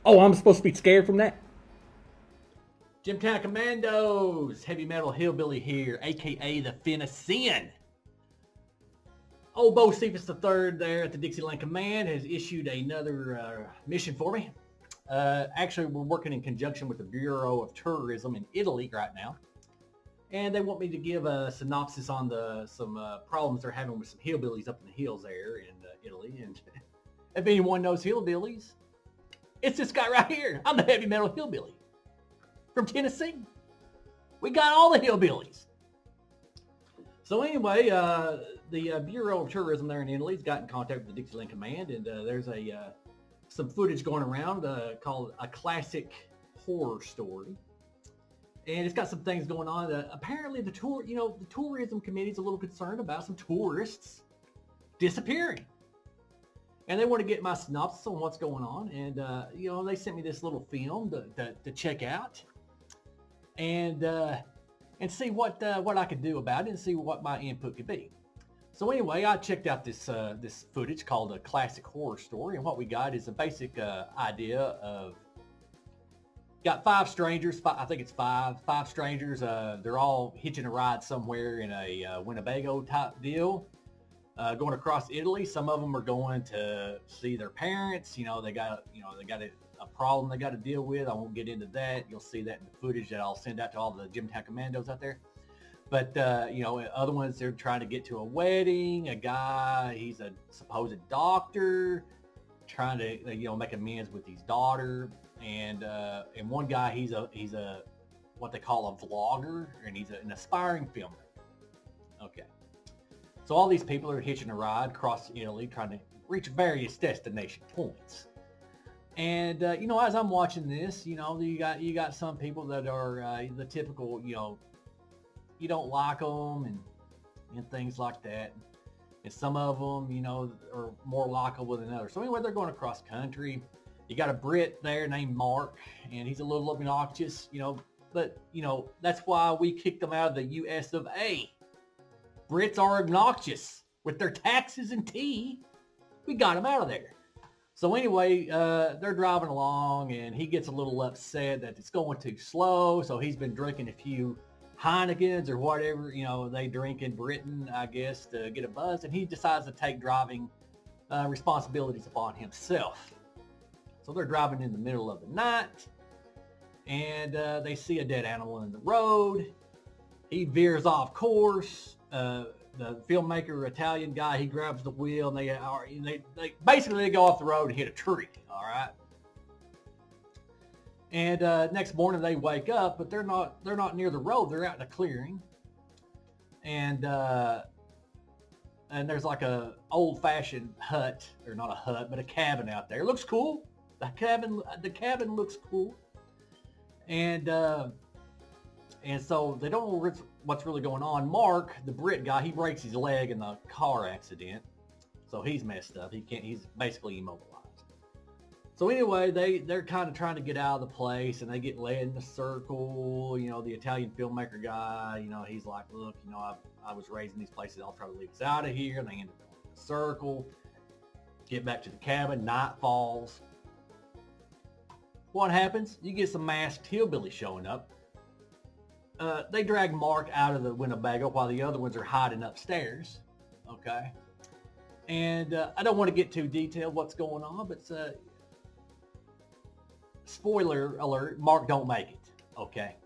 Oh, I'm supposed to be scared from that? Gymtown Commandos, heavy metal hillbilly here, aka the Fin of Sin. Old Bo Cephas III there at the Dixieland Command has issued another mission for me. Actually, we're working in conjunction with the Bureau of Tourism in Italy right now. And they want me to give a synopsis on some problems they're having with some hillbillies up in the hills there in Italy. And if anyone knows hillbillies, it's this guy right here. I'm the heavy metal hillbilly from Tennessee. We got all the hillbillies. So anyway, the Bureau of Tourism there in Italy's got in contact with the Dixieland Command, and there's some footage going around called A Classic Horror Story. And it's got some things going on. Apparently the tourism committee's a little concerned about some tourists disappearing. And they want to get my synopsis on what's going on. And, they sent me this little film to check out and see what I could do about it and see what my input could be. So anyway, I checked out this footage called A Classic Horror Story. And what we got is a basic idea of got five strangers. I think it's five strangers. They're all hitching a ride somewhere in a Winnebago type deal, going across Italy. Some of them are going to see their parents. They got a problem they got to deal with. I won't get into that. You'll see that in the footage that I'll send out to all the Gymtown Commandos out there. But other ones, they're trying to get to a wedding. A guy, he's a supposed doctor, trying to make amends with his daughter. And one guy, he's a what they call a vlogger, and he's an aspiring filmmaker. Okay, so all these people are hitching a ride across Italy, trying to reach various destination points. And as I'm watching this, you got some people that are the typical, you don't like them and things like that. And some of them, are more likable than others. So anyway, they're going across country. You got a Brit there named Mark, and he's a little obnoxious, but that's why we kicked them out of the US of A. Brits are obnoxious with their taxes and tea. We got them out of there. So anyway, they're driving along, and he gets a little upset that it's going too slow. So he's been drinking a few Heinekens or whatever, they drink in Britain, I guess, to get a buzz. And he decides to take driving responsibilities upon himself. So they're driving in the middle of the night, and they see a dead animal in the road. He veers off course. The filmmaker, Italian guy, he grabs the wheel, and they basically go off the road and hit a tree. All right. And next morning they wake up, but they're not near the road. They're out in a clearing, and there's like a old-fashioned hut, or not a hut, but a cabin out there. It looks cool. The cabin looks cool, and so they don't know what's really going on. Mark, the Brit guy, he breaks his leg in the car accident, so he's messed up. He's basically immobilized. So anyway, they're kind of trying to get out of the place, and they get led in a circle. The Italian filmmaker guy, he's like, look, I was raised in these places. I'll try to leave us out of here. And they end up going in a circle, get back to the cabin. Night falls. What happens? You get some masked hillbilly showing up. They drag Mark out of the Winnebago while the other ones are hiding upstairs. Okay. And I don't want to get too detailed what's going on, but spoiler alert, Mark don't make it. Okay.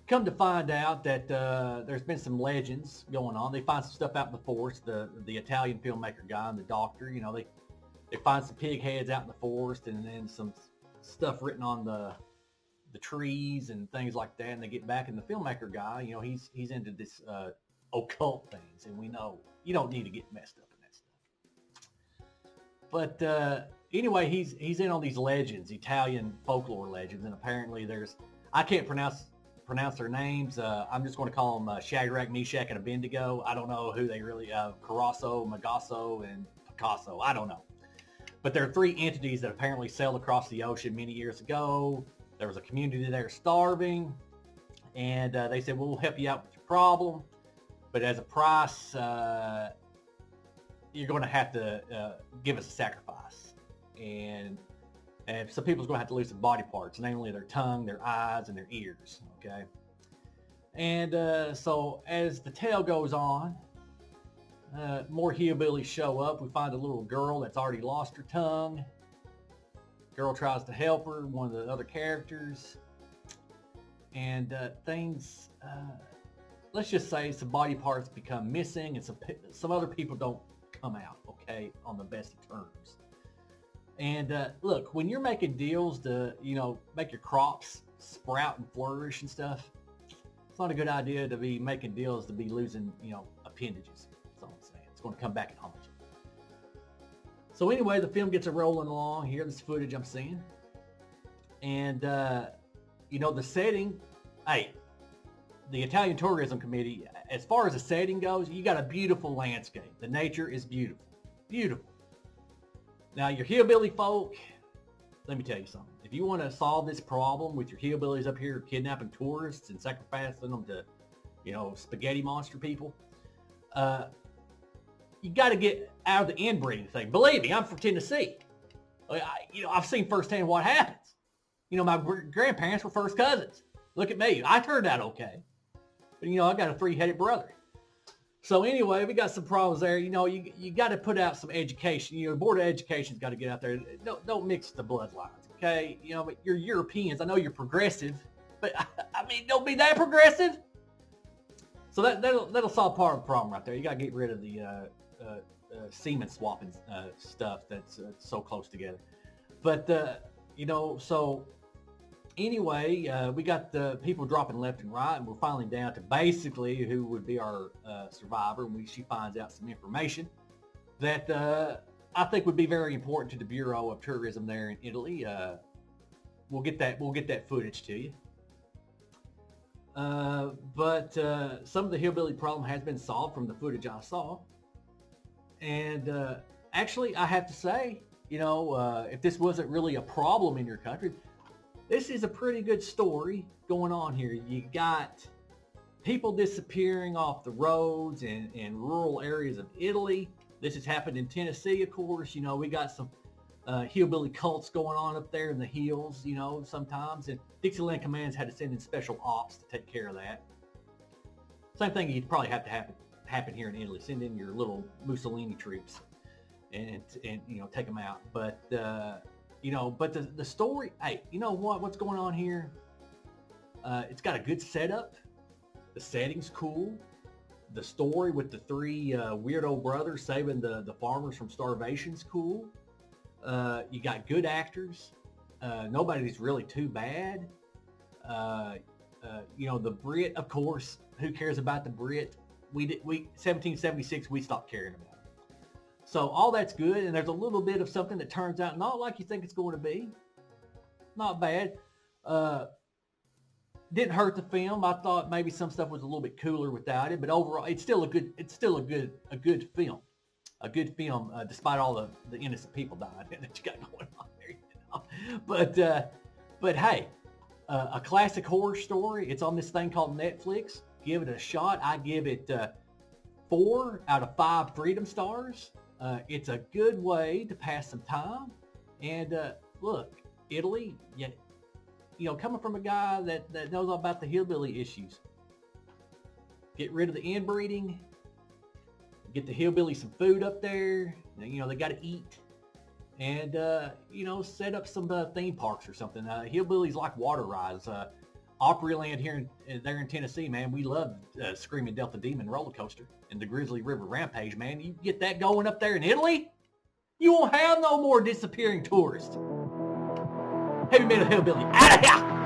Come to find out that there's been some legends going on. They find some stuff out in the forest. The Italian filmmaker guy and the doctor, they find some pig heads out in the forest, and then some stuff written on the trees and things like that. And they get back, and the filmmaker guy, he's into this occult things, and we know you don't need to get messed up in that stuff. But anyway, he's in on these legends, Italian folklore legends, and apparently I can't pronounce their names. I'm just going to call them Shadrach, Meshach, and Abednego. I don't know who they really Carasso, Magasso, and Picasso. I don't know. But there are three entities that apparently sailed across the ocean many years ago. There was a community there starving, and they said, well, we'll help you out with your problem, but as a price, you're going to have to give us a sacrifice. And And some people's going to have to lose some body parts, namely their tongue, their eyes, and their ears. Okay. And so as the tale goes on, more hillbillies show up. We find a little girl that's already lost her tongue. Girl tries to help her, one of the other characters. And things, let's just say some body parts become missing and some other people don't come out, okay, on the best of terms. And look, when you're making deals to, make your crops sprout and flourish and stuff, it's not a good idea to be making deals to be losing, appendages. That's all I'm saying. It's going to come back and haunt you. So anyway, the film gets a rolling along here. This footage I'm seeing. And, the setting, hey, the Italian Tourism Committee, as far as the setting goes, you got a beautiful landscape. The nature is beautiful. Beautiful. Now, your hillbilly folk, let me tell you something. If you want to solve this problem with your hillbillies up here kidnapping tourists and sacrificing them to, spaghetti monster people, you got to get out of the inbreeding thing. Believe me, I'm from Tennessee. I've seen firsthand what happens. My grandparents were first cousins. Look at me. I turned out okay. But, I got a three-headed brother. So anyway, we got some problems there. You got to put out some education. The Board of Education's got to get out there. Don't mix the bloodlines, okay? But you're Europeans. I know you're progressive, but don't be that progressive. So that'll solve part of the problem right there. You got to get rid of the semen swapping stuff that's so close together. But so anyway, we got the people dropping left and right, and we're finally down to basically who would be our survivor. And she finds out some information that I think would be very important to the Bureau of Tourism there in Italy. We'll get that footage to you. But some of the hillbilly problem has been solved from the footage I saw. And actually, I have to say, if this wasn't really a problem in your country, this is a pretty good story going on here. You got people disappearing off the roads in rural areas of Italy. This has happened in Tennessee, of course. We got some hillbilly cults going on up there in the hills, sometimes. And Dixieland Command's had to send in special ops to take care of that. Same thing you'd probably have to happen here in Italy. Send in your little Mussolini troops and take them out. But but the story, hey, what's going on here? It's got a good setup. The setting's cool. The story with the three weirdo brothers saving the farmers from starvation's cool. You got good actors. Nobody's really too bad. The Brit, of course. Who cares about the Brit? We 1776. We stopped caring about it. So all that's good, and there's a little bit of something that turns out not like you think it's going to be. Not bad. Didn't hurt the film. I thought maybe some stuff was a little bit cooler without it, but overall, it's still a good film. A good film, despite all the innocent people dying that you got going on there. But hey, a classic horror story. It's on this thing called Netflix. Give it a shot. I give it 4 out of 5 Freedom Stars. It's a good way to pass some time. And look, Italy, coming from a guy that knows all about the hillbilly issues. Get rid of the inbreeding. Get the hillbilly some food up there. They got to eat. And, set up some theme parks or something. Hillbillies like water rides. Opryland there in Tennessee, man, we love Screaming Delta Demon roller coaster and the Grizzly River Rampage, man. You get that going up there in Italy, you won't have no more disappearing tourists. Heavy Metal Hillbilly, out of here!